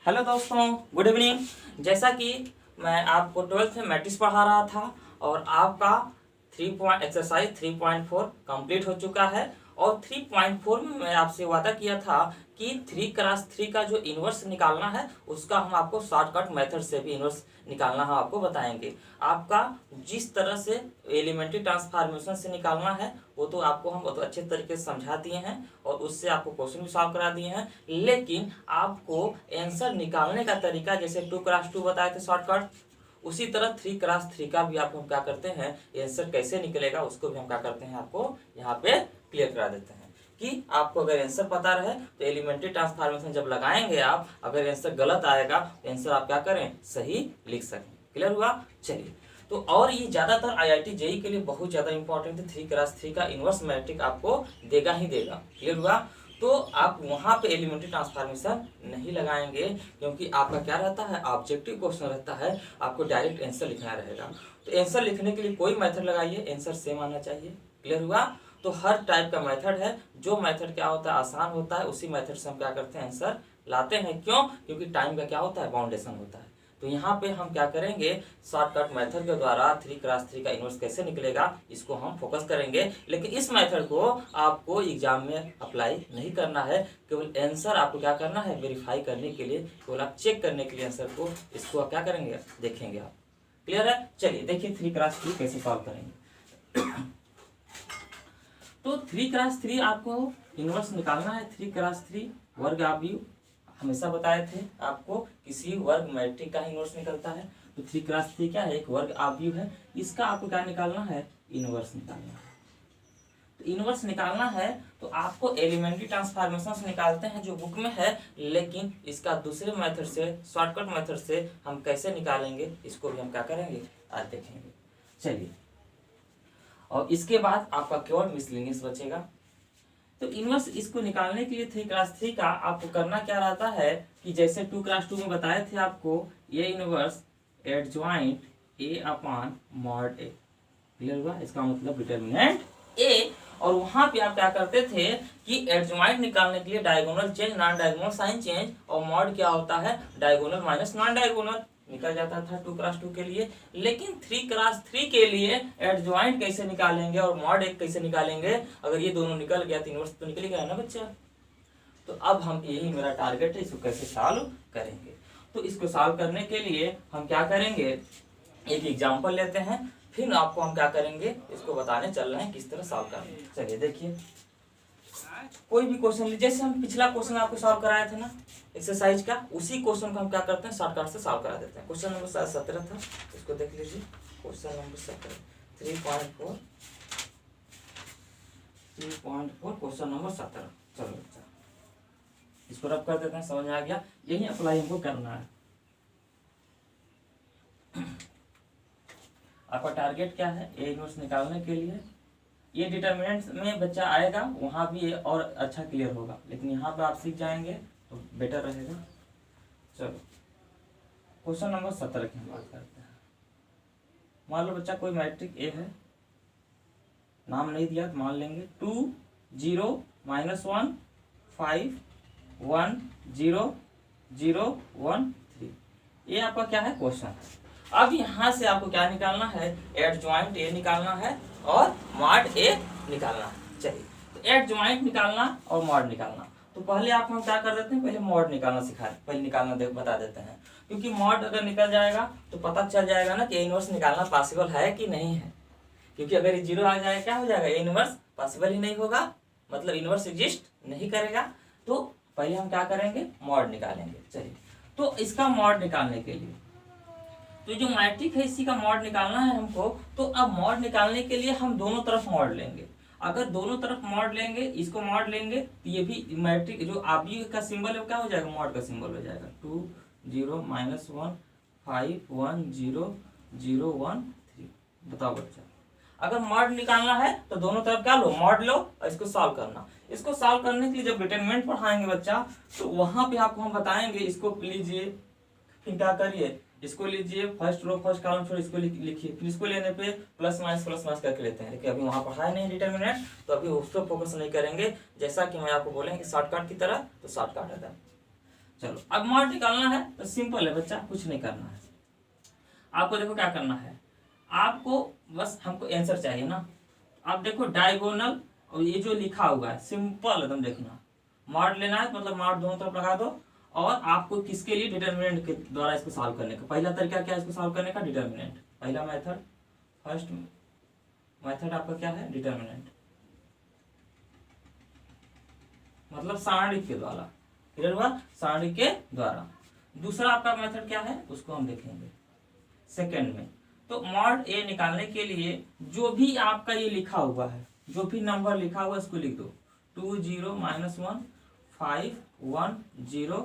Hello दोस्तों, good evening. जैसा कि मैं आपको 12th में मैट्रिक्स पढ़ा रहा था और आपका एक्सरसाइज 3.4 कंप्लीट हो चुका है और 3.4 में मैं आपसे वादा किया था कि 3x3 का जो इन्वर्स निकालना है उसका हम आपको शॉर्टकट मेथड से भी इन्वर्स निकालना हम आपको बताएंगे। आपका जिस तरह से एलिमेंट्री ट्रांसफॉर्मेशन से निकालना है वो तो आपको हम बहुत अच्छे तरीके से समझा दिए हैं और उससे आपको क्वेश्चन भी सॉल्व करा दिए हैं, लेकिन आपको आंसर निकालने का तरीका जैसे 2x2 बताए थे शॉर्टकट, उसी तरह 3x3 का भी आपको हम क्या करते हैं आंसर कैसे निकलेगा उसको भी हम क्या करते हैं आपको यहाँ पे क्लियर करा देते हैं कि आपको अगर आंसर पता रहे तो एलिमेंट्री ट्रांसफॉर्मेशन जब लगाएंगे आप, अगर आंसर गलत आएगा तो आंसर आप क्या करें सही लिख सकें। क्लियर हुआ? चलिए, तो और ये ज़्यादातर IIT JEE के लिए बहुत ज़्यादा इंपॉर्टेंट है। 3x3 का इन्वर्स मैट्रिक आपको देगा ही देगा। क्लियर हुआ? तो आप वहाँ पे एलिमेंट्री ट्रांसफॉर्मेशन नहीं लगाएंगे क्योंकि आपका क्या रहता है ऑब्जेक्टिव क्वेश्चन रहता है, आपको डायरेक्ट आंसर लिखना रहेगा। तो आंसर लिखने के लिए कोई मेथड लगाइए, आंसर सेम आना चाहिए। क्लियर हुआ? तो हर टाइप का मेथड है, जो मेथड क्या होता है आसान होता है उसी मेथड से हम क्या करते हैं आंसर लाते हैं। क्यों? क्योंकि टाइम का क्या होता है बाउंडेशन होता है। तो यहाँ पे हम क्या करेंगे शॉर्टकट मेथड के द्वारा 3x3 का इन्वर्स कैसे निकलेगा इसको हम फोकस करेंगे, लेकिन इस मेथड को आपको एग्जाम में अप्लाई नहीं करना है। केवल आंसर आपको क्या करना है वेरीफाई करने के लिए, केवल आप चेक करने के लिए आंसर को इसको आप क्या करेंगे देखेंगे आप। क्लियर है? चलिए देखिए 3x3 कैसे सॉल्व करेंगे। तो 3x3 आपको इन्वर्स निकालना है। 3x3 वर्ग आव्यूह हमेशा बताए थे आपको किसी वर्ग मैट्रिक का इन्वर्स निकलता है। तो 3x3 क्या है एक वर्ग आव्यूह है, इसका आपको क्या निकालना है इन्वर्स निकालना है। तो इन्वर्स निकालना है तो आपको एलिमेंट्री ट्रांसफॉर्मेशन से निकालते हैं जो बुक में है, लेकिन इसका दूसरे मेथड से शॉर्टकट मेथड से हम कैसे निकालेंगे इसको भी हम क्या करेंगे आज देखेंगे। चलिए, और इसके बाद आपका केवल मिसलिनियस बचेगा। तो इन्वर्स इसको निकालने के लिए 3x3 का आपको करना क्या रहता है कि जैसे 2x2 में बताए थे आपको ये inverse adjoint A/mod A। Clear हुआ? इसका मतलब डिटरमिनेंट A। और वहां पे आप क्या करते थे कि एडजॉइंट निकालने के लिए diagonal change, non diagonal sign change, और मॉड क्या होता है डायगोनल माइनस नॉन डायगोनल निकल जाता था 2x2 के लिए। लेकिन 3x3 के लिए एडजॉइंट कैसे निकालेंगे और मॉड एक कैसे निकालेंगे? अगर ये दोनों निकल गया तो इन्वर्स तो निकल गया ना बच्चा। तो अब हम यही मेरा टारगेट है, इसको कैसे सॉल्व करेंगे। तो इसको सॉल्व करने के लिए हम क्या करेंगे एक एग्जांपल लेते हैं, फिर आपको हम क्या करेंगे इसको बताने चल रहे हैं किस तरह सॉल्व करेंगे। चलिए देखिए, कोई भी क्वेश्चन लीजिए, जैसे हम पिछला क्वेश्चन आपको सॉल्व कराए थे ना एक्सरसाइज का, उसी क्वेश्चन को हम क्या करते हैं शॉर्टकट से सॉल्व करा देते हैं। क्वेश्चन नंबर 17 था, इसको देख लीजिए। Question number 17 3.4 question number 17। चलो बच्चा इसको रब कर देते हैं, समझ में आ गया। यही अप्लाई हमको करना है। आपका टारगेट क्या है ए इन्वर्स निकालने के लिए। ये डिटरमिनेंट में बच्चा आएगा वहां भी और अच्छा क्लियर होगा, लेकिन यहाँ पे आप सीख जाएंगे तो बेटर रहेगा। चलो क्वेश्चन नंबर 17 की हम बात करते हैं। मान लो बच्चा कोई मैट्रिक ए है, नाम नहीं दिया तो मान लेंगे 2 0 -1 5 1 0 0 1 3। ये आपका क्या है क्वेश्चन। अब यहाँ से आपको क्या निकालना है एडजॉइंट ए निकालना है और मॉड ए निकालना है। चलिए, तो एडजॉइंट निकालना और मॉड निकालना, तो पहले आपको हम क्या कर देते हैं पहले मॉड निकालना पहले निकालना बता देते हैं। क्योंकि मॉड अगर निकल जाएगा तो पता चल जाएगा ना कि ए इन्वर्स निकालना पॉसिबल है कि नहीं है। क्योंकि अगर ये 0 आ जाएगा क्या हो जाएगा ए इन्वर्स पॉसिबल ही नहीं होगा, मतलब इन्वर्स एग्जिस्ट नहीं करेगा। तो पहले हम क्या करेंगे मॉड निकालेंगे। चलिए, तो इसका मॉड निकालने के लिए तो जो मैट्रिक है इसी का मॉड निकालना है हमको। तो अब मॉड निकालने के लिए हम दोनों तरफ मॉड लेंगे। अगर दोनों तरफ मॉड लेंगे, इसको मॉड लेंगे तो ये भी मैट्रिक जो आव्यूह का सिंबल है वो क्या हो जाएगा मॉड का सिंबल हो जाएगा। 2 0 -1 5 1 0 0 1 3। बताओ बच्चा, अगर मॉड निकालना है तो दोनों तरफ क्या लो मॉड लो और इसको सॉल्व करना। इसको सॉल्व करने के लिए जब डिटरमिनेंट पढ़ाएंगे बच्चा तो वहां पे आपको हम बताएंगे इसको लीजिए, फिर क्या करिए इसको लीजिए फर्स्ट रो फर्स्ट कॉलम छोड़ इसको लिखिए, फिर इसको लेने पे प्लस माइनस करके लेते हैं। लेकिन अभी वहां पढ़ाया नहीं डिटरमिनेंट तो अभी उस पर फोकस नहीं करेंगे। जैसा कि मैं आपको बोलेंगे शॉर्टकट की तरह, तो शॉर्टकट है। चलो अब मॉड निकालना है तो सिंपल है बच्चा, कुछ नहीं करना है आपको। देखो क्या करना है आपको, बस हमको आंसर चाहिए ना। अब देखो डायगोनल और ये जो लिखा हुआ है सिंपल एकदम देखना, मॉड लेना है मतलब मॉड दोनों तरफ लगा दो। और आपको किसके लिए, डिटर्मिनेंट के द्वारा इसको सॉल्व करने का। पहला तरीका क्या है इसको सॉल्व करने का, डिटर्मिनेंट। पहला मेथड, फर्स्ट मेथड आपका क्या है, डिटर्मिनेंट, मतलब सारणी के द्वारा। क्लियर हुआ, सारणी के द्वारा। दूसरा आपका मेथड क्या है उसको हम देखेंगे सेकंड में। तो मॉड ए निकालने के लिए जो भी आपका ये लिखा हुआ है, जो भी नंबर लिखा हुआ है इसको लिख दो। 2 0 -1 5 1 0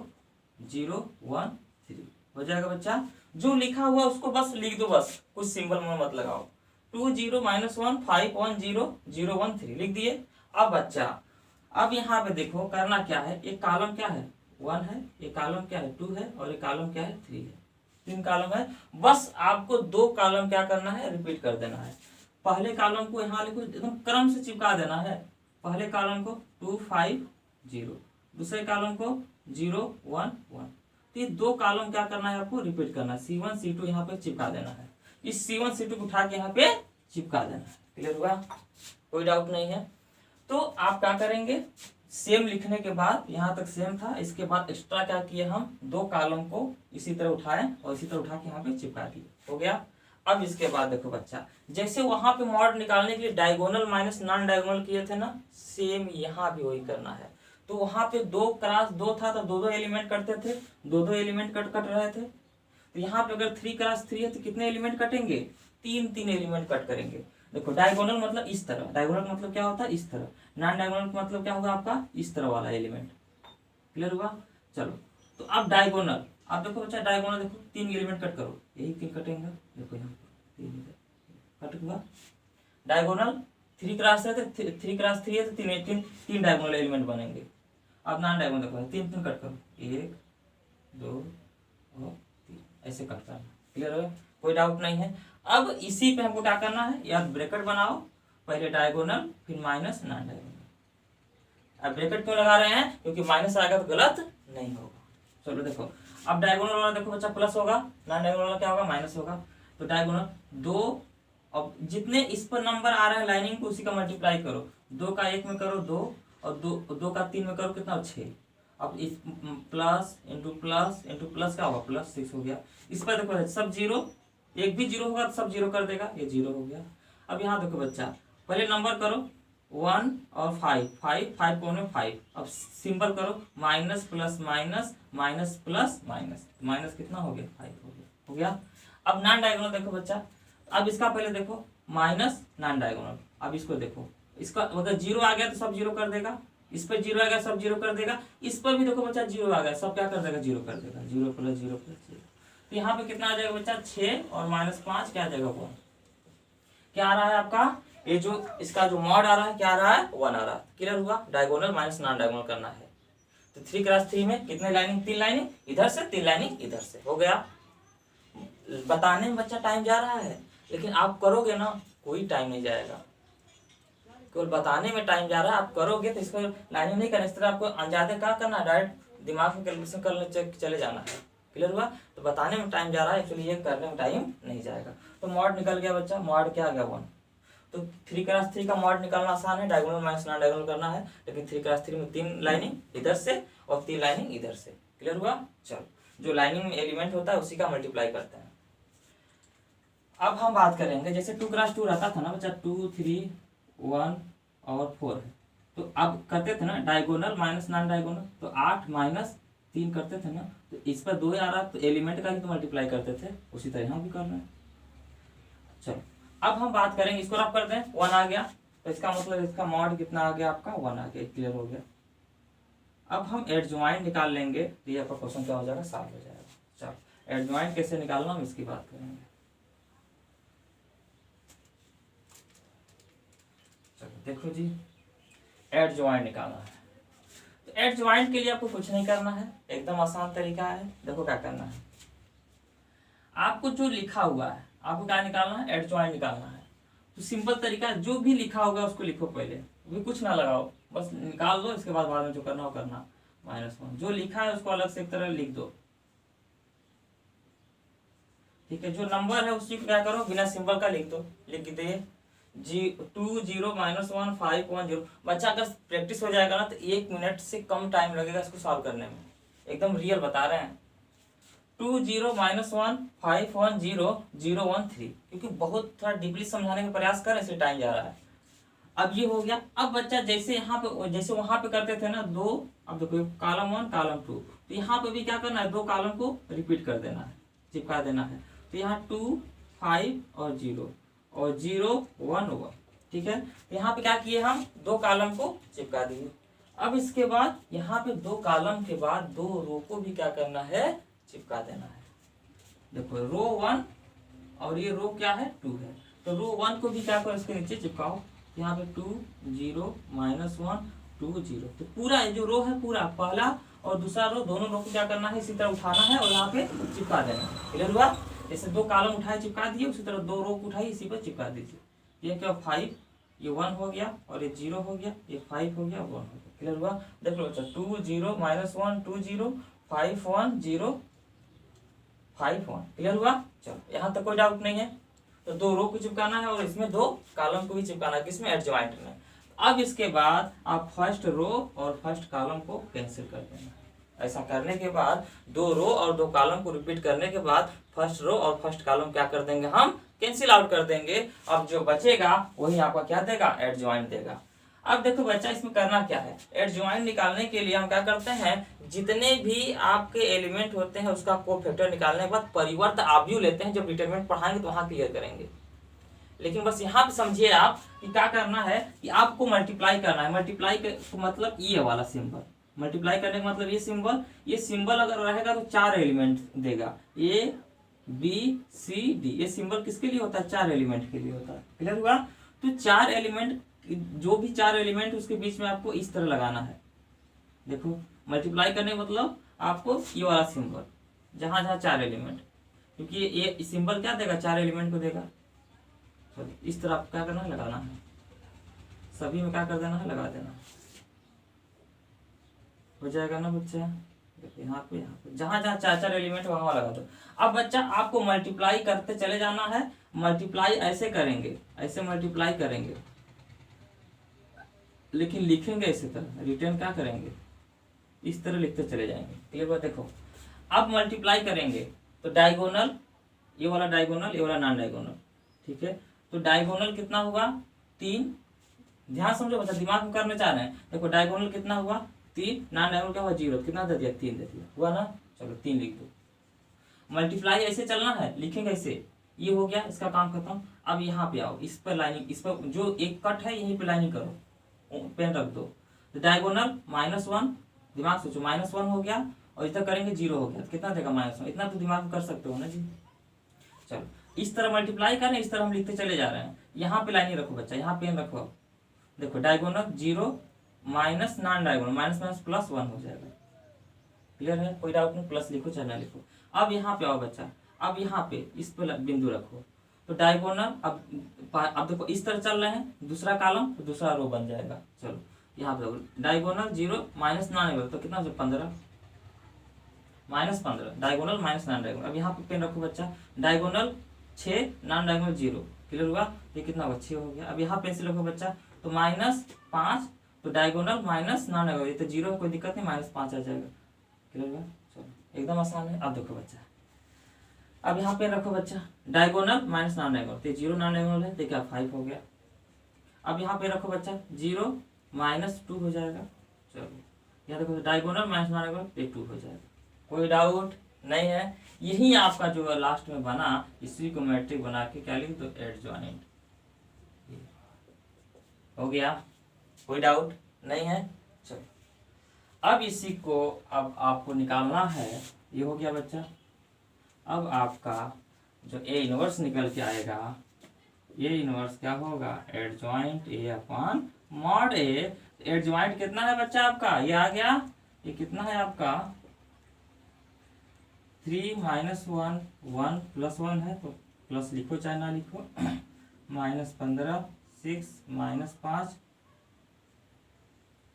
0 1 3 हो जाएगा बच्चा। जो लिखा हुआ उसको बस लिख दो, बस कुछ सिंबल में मत लगाओ। 2 0 -1 5 1 0 0 1 3 लिख दिए। अब बच्चा अब यहाँ पे देखो करना क्या है, एक कॉलम क्या है 1 है, एक कॉलम क्या है 2 है, और एक कॉलम क्या है 3 है। 3 कॉलम है। बस आपको 2 कॉलम क्या करना है, रिपीट कर देना है। पहले कॉलम को यहाँ लिखो, एकदम क्रम से चिपका देना है। पहले कॉलम को 2 5 0, दूसरे कॉलम को 0 1 1। तो ये 2 कॉलम क्या करना है आपको, रिपीट करना है। C1 C2 यहाँ पे चिपका देना है। इस C1 C2 को उठा के यहाँ पे चिपका देना है। क्लियर हुआ, कोई डाउट नहीं है। तो आप क्या करेंगे, सेम लिखने के बाद, यहाँ तक सेम था, इसके बाद एक्स्ट्रा क्या किए हम, 2 कॉलम को इसी तरह उठाए और इसी तरह उठा के यहाँ पे चिपका दिए। हो गया। अब इसके बाद देखो बच्चा, जैसे वहां पे मॉड निकालने के लिए डायगोनल माइनस नॉन डायगोनल किए थे ना, सेम यहाँ भी वही करना है। तो वहां पे 2 क्रॉस 2 था तो 2 एलिमेंट कटते थे, 2 एलिमेंट कट रहे थे। तो यहाँ पे अगर 3 क्रॉस 3 है तो कितने एलिमेंट कटेंगे, 3 एलिमेंट कट करेंगे। देखो डायगोनल मतलब इस तरह, डायगोनल मतलब क्या होता है इस तरह, नॉन डायगोनल मतलब क्या होगा आपका इस तरह वाला एलिमेंट। क्लियर हुआ। चलो तो अब डायगोनल, आप देखो बच्चा डायगोनल देखो 3 एलिमेंट कट करो, यही 3 कटेंगे। देखो यहाँ पर 3 कट हुआ। डायगोनल 3 क्रॉस है तो 3 क्रॉस 3 है तो 3 डायगोनल एलिमेंट बनेंगे। अब नॉन डायगोनल देखो 3 कट करो, 1 2 और 3 ऐसे कट करना। क्लियर हो, कोई डाउट नहीं है। अब इसी पे हमको क्या करना है, या ब्रैकेट बनाओ, पहले डायगोनल फिर माइनस नॉन डायगोनल। अब ब्रैकेट क्यों लगा रहे हैं, क्योंकि माइनस आएगा तो गलत नहीं होगा। चलो देखो अब डायगोनल वाला देखो बच्चा प्लस होगा, नॉन डायगोनल वाला क्या होगा माइनस होगा। तो डायगोनल 2, अब जितने इस पर नंबर आ रहे हैं लाइनिंग को उसी का मल्टीप्लाई करो। 2 का 1 में करो 2, और 2 का 3 में करो कितना 6। अब इस प्लस इंटू प्लस क्या होगा +6 हो गया। इस पर देखो सब जीरो, एक भी जीरो होगा तो सब जीरो कर देगा, ये 0 हो गया। अब यहाँ देखो बच्चा पहले नंबर करो 1 और 5 5 कौन है 5। अब सिंपल करो minus plus minus minus plus minus, minus कितना हो गया 5 हो गया। अब नॉन डायगोनल देखो बच्चा, अब इसका पहले देखो माइनस नॉन डायगोनल। अब इसको देखो, इसका अगर 0 आ गया तो सब 0 कर देगा, इस पर 0 आ गया सब 0 कर देगा, इस पर भी देखो बच्चा 0 आ गया सब क्या कर देगा 0 कर देगा। 0 + 0 + 0, तो यहाँ पे कितना आ जाएगा बच्चा 6 और -5 क्या आ जाएगा 1। क्या आ रहा है आपका, ये जो इसका जो मॉड आ रहा है क्या आ रहा है 1 आ रहा है। क्लियर हुआ, डायगोनल माइनस नॉन डायगोनल करना है। तो 3 क्रॉस 3 में कितने लाइनिंग, 3 लाइनिंग इधर से 3 लाइनिंग इधर से, हो गया। बताने में बच्चा टाइम जा रहा है, लेकिन आप करोगे ना कोई टाइम नहीं जाएगा, केवल बताने में टाइम जा रहा है। आप करोगे तो इसको लाइनिंग नहीं करना, इस तरह आपको अंदाजे क्या करना है, डायरेक्ट दिमाग में कैलकुलेशन करने चले जाना है। क्लियर हुआ। तो बताने में टाइम जा रहा है, एक्चुअली ये करने में टाइम नहीं जाएगा। तो मॉड निकल गया बच्चा, मॉड क्या आ गया 1। तो 3 क्रॉस 3 का मॉड निकालना आसान है, डायगोनल माइनस नॉन डायगोनल करना है। लेकिन 3 क्रॉस 3 में 3 लाइनिंग इधर से और 3 लाइनिंग इधर से। क्लियर हुआ। चलो जो लाइनिंग में एलिमेंट होता है उसी का मल्टीप्लाई करते हैं। अब हम बात करेंगे, जैसे 2 क्रॉस 2 रहता था ना बच्चा, 2 3 1 और 4 है। तो अब करते थे ना डायगोनल माइनस नॉन डायगोनल, तो 8 - 3 करते थे ना, तो इस पर 2 आ रहा तो एलिमेंट का ही तो मल्टीप्लाई करते थे, उसी तरह यहाँ भी करना है। चलो अब हम बात करेंगे, इसको रफ करते हैं। 1 आ गया तो इसका मतलब इसका मॉड कितना आ गया आपका 1 आ गया। क्लियर हो गया। अब हम एडजॉइंट निकाल लेंगे तो ये आपका क्वेश्चन क्या हो जाएगा, सॉल्व हो जाएगा। चलो एडजॉइंट कैसे निकालना हम इसकी बात करेंगे। चलो देखो जी, एडजॉइंट निकालना है। तो एडजॉइंट के लिए आपको कुछ नहीं करना है, एकदम आसान तरीका है। देखो क्या करना है, आपको जो लिखा हुआ है आपको क्या निकालना है, एडजॉइंट निकालना है। तो सिंपल तरीका है, जो भी लिखा होगा उसको लिखो पहले, भी कुछ ना लगाओ, बस निकाल दो, इसके बाद में जो करना हो करना। -1 जो लिखा है उसको अलग से एक तरह लिख दो, ठीक है। जो नंबर है उसी को क्या करो, बिना सिंबल का लिख दो, लिख दे 2 0 -1 5 1 0। बच्चा अगर प्रैक्टिस हो जाएगा ना तो 1 मिनट से कम टाइम लगेगा इसको सॉल्व करने में, एकदम रियल बता रहे हैं। 2 0 -1 5 1 0 0 1 3, क्योंकि बहुत थोड़ा डीपली समझाने का प्रयास कर इसलिए टाइम जा रहा है। अब ये हो गया। अब बच्चा जैसे यहाँ पे जैसे वहां पे करते थे ना दो, अब देखो कॉलम 1 कॉलम 2, तो यहाँ पे भी क्या करना है, दो कॉलम को रिपीट कर देना है, चिपका देना है। तो यहाँ 2 5 और 0 और 0 1 1, ठीक है। तो यहाँ पे क्या किए हम, दो कॉलम को चिपका दिए। अब इसके बाद यहाँ पे दो कॉलम के बाद दो रो को भी क्या करना है, चिपका देना है। देखो रो 1 और ये रो क्या है 2 है, तो रो 1 को भी क्या करो, इसके नीचे चिपकाओ। यहाँ पे 2 0 -1 2 0, तो पूरा ये जो रो है पूरा पहला और दूसरा रो, दोनों रो को क्या करना है, इसी तरह उठाना है और यहाँ पे चिपका देना है। क्लियर हुआ? जैसे दो कॉलम उठाए चिपका दिए, उसी तरह दो रो को उठाई इसी पर चिपका दीजिए। ये क्या 5, ये 1 हो गया और ये 0 हो गया, ये 5 हो गया 1 हो गया। क्लियर हुआ? देख लो बच्चा 2 0 -1 2 0 5 1 0 5 1। क्लियर हुआ? चलो यहाँ तक कोई डाउट नहीं है। तो दो रो को चिपकाना है और इसमें दो कॉलम को भी चिपकाना है, किसमें, एडजॉइंट में। अब इसके बाद आप फर्स्ट रो और फर्स्ट कॉलम को कैंसिल कर देना। ऐसा करने के बाद दो रो और दो कॉलम को रिपीट करने के बाद फर्स्ट रो और फर्स्ट कॉलम क्या कर देंगे, हम कैंसिल आउट कर देंगे। अब जो बचेगा वही आपका क्या देगा, एडजॉइंट देगा। अब देखो बच्चा इसमें करना क्या है, एडजॉइंट निकालने के लिए हम क्या करते हैं, जितने भी आपके एलिमेंट होते हैं उसका कोफैक्टर निकालने के बाद परिवर्त आव्यूह लेते हैं। जब डिटरमिनेंट पढ़ाएंगे तो वहां क्लियर करेंगे, लेकिन बस यहाँ पे समझिए आप कि क्या करना है कि आपको मल्टीप्लाई करना है। मल्टीप्लाई का मतलब ये वाला सिंबल, मल्टीप्लाई करने का मतलब ये सिंबल अगर रहेगा तो 4 एलिमेंट देगा, A B C D। ये सिंबल किसके लिए होता है, 4 एलिमेंट के लिए होता है। क्लियर हुआ? तो 4 एलिमेंट, जो भी 4 एलिमेंट उसके बीच में आपको इस तरह लगाना है। देखो मल्टीप्लाई करने मतलब आपको ये वाला सिंबल, जहां जहां 4 एलिमेंट, क्योंकि ये सिंबल क्या देगा, 4 एलिमेंट को देगा। तो इस तरह आपको क्या करना है, लगाना है। सभी में क्या कर देना है, लगा देना। हो जाएगा ना बच्चा? यहाँ पे जहां जहां 4 एलिमेंट वहां लगा दो। अब बच्चा आपको मल्टीप्लाई करते चले जाना है। मल्टीप्लाई ऐसे करेंगे, ऐसे मल्टीप्लाई करेंगे, लेकिन लिखेंगे इसी तरह, रिटर्न क्या करेंगे, इस तरह लिखते चले जाएंगे। क्लियर बात? देखो अब मल्टीप्लाई करेंगे तो डायगोनल, ये वाला डायगोनल, ये वाला नॉन डायगोनल, ठीक है। तो डायगोनल कितना हुआ, 3। ध्यान समझो बच्चा, दिमाग में करना चाह रहे हैं। देखो डायगोनल कितना हुआ 3, नॉन डायगोनल क्या हुआ 0, कितना दे दिया 3 दे दिया, हुआ ना। चलो 3 लिख दो। मल्टीप्लाई ऐसे चलना है, लिखेंगे ऐसे, ये हो गया, इसका काम खत्म। अब यहाँ पे आओ, इस पर लाइनिंग, इस पर जो एक कट है यहीं पे लाइनिंग करो, पेन रख दो। तो डायगोनल -1, दिमाग सोचो, -1 हो गया और इधर करेंगे 0 हो गया, तो कितना देगा -1, इतना तो दिमाग में कर सकते हो ना जी। चलो इस तरह मल्टीप्लाई करें, इस तरह हम लिखते चले जा रहे हैं। यहाँ पे लाइनिंग रखो बच्चा, यहाँ पेन रखो। देखो diagonal 0 minus non diagonal, minus minus plus 1 हो जाएगा। क्लियर है? कोई डाउट नहीं, प्लस लिखो चाहे ना लिखो। अब यहाँ पे आओ बच्चा, अब यहाँ पे इस पर बिंदु रखो। तो डायगोनल अब देखो इस तरह चल रहे हैं, दूसरा कॉलम तो दूसरा रो बन जाएगा। चलो यहाँ पे डायगोनल 0 माइनस नॉन डायगोनल, तो कितना 15 -15, डायगोनल माइनस नॉन डायगोनल। अब यहाँ पे पेन रखो बच्चा, डायगोनल 6 नॉन डायगोनल 0। क्लियर हुआ? ये कितना हुआ 6 हो गया। अब यहाँ पेंसिल रखो बच्चा, तो -5, तो डायगोनल माइनस नॉन डायगोनल, ये तो 0 कोई दिक्कत नहीं, -5 आ जाएगा। क्लियर हुआ? चलो एकदम आसान है। अब देखो बच्चा, अब यहाँ पे रखो बच्चा, डायगोनल माइनस नॉन डायगोनल, तो 0 नॉन डायगोनल है, तो क्या 5 हो गया। अब यहाँ पे रखो बच्चा 0 -2 हो जाएगा। चलो यहाँ देखो डायगोनल माइनस नॉन डायगोनल, तो 2 हो जाएगा। कोई डाउट नहीं है? यही आपका जो लास्ट में बना, इसी को मैट्रिक बना के क्या लिख दो, एडजॉइंट हो गया। कोई डाउट नहीं है? चलो अब इसी को अब आपको निकालना है। ये हो गया बच्चा। अब आपका जो ए इनवर्स निकल के आएगा, ये इनवर्स क्या होगा, एडजॉइंट A/mod A। एडजॉइंट कितना है बच्चा आपका, ये आ गया, ये कितना है आपका 3 -1 1 + 1 है, तो प्लस लिखो चाहे ना लिखो, -15 6 -5,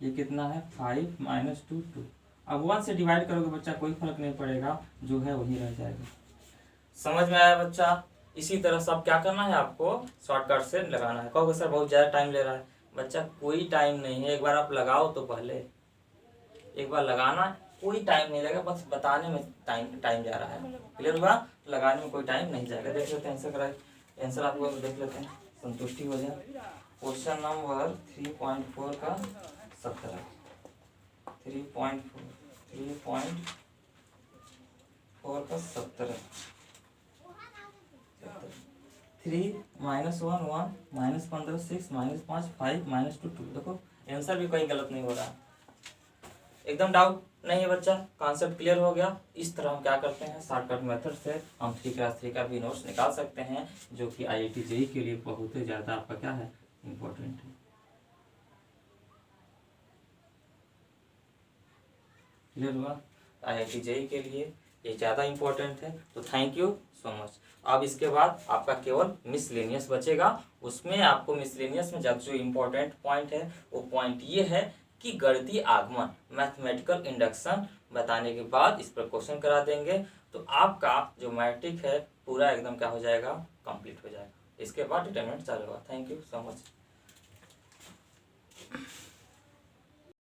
ये कितना है 5 -2 2। अब 1 से डिवाइड करोगे बच्चा कोई फर्क नहीं पड़ेगा, जो है वही रह जाएगा। समझ में आया बच्चा? इसी तरह सब क्या करना है आपको, शॉर्टकट से लगाना है। कहोगे सर बहुत ज़्यादा टाइम ले रहा है, बच्चा कोई टाइम नहीं है, एक बार आप लगाओ तो पहले एक बार लगाना, कोई टाइम नहीं लगेगा, बस बताने में टाइम जा रहा है। क्लियर हुआ? लगाने में कोई टाइम नहीं जाएगा। देख लेते हैं आंसर आपको देख लेते हैं, संतुष्टि हो जाए। क्वेश्चन नंबर 3.4 का 17, 3.4 का 17, 3 -1 1 -15 6 -5 5 -2 2। देखो आंसर भी कोई गलत नहीं हो रहा, एकदम डाउट नहीं है बच्चा, कॉन्सेप्ट क्लियर हो गया। इस तरह हम क्या करते हैं, शॉर्टकट मेथड से हम 3 क्लास 3 का भी नोट्स निकाल सकते हैं, जो कि IIT JEE के लिए बहुत ही ज़्यादा आपका क्या है, इम्पोर्टेंट है। क्लियर हुआ? IIT JEE के लिए ये ज़्यादा इम्पोर्टेंट है। तो थैंक यू सो मच। अब इसके बाद आपका केवल मिसलेनियस बचेगा। उसमें आपको मिसलेनियस में जो इम्पोर्टेंट पॉइंट है वो पॉइंट ये है कि गणितीय आगमन, मैथमेटिकल इंडक्शन बताने के बाद इस पर क्वेश्चन करा देंगे, तो आपका जो मैट्रिक है पूरा एकदम क्या हो जाएगा, कंप्लीट हो जाएगा। इसके बाद डिटरमिनेंट चालू होगा। Thank you so much.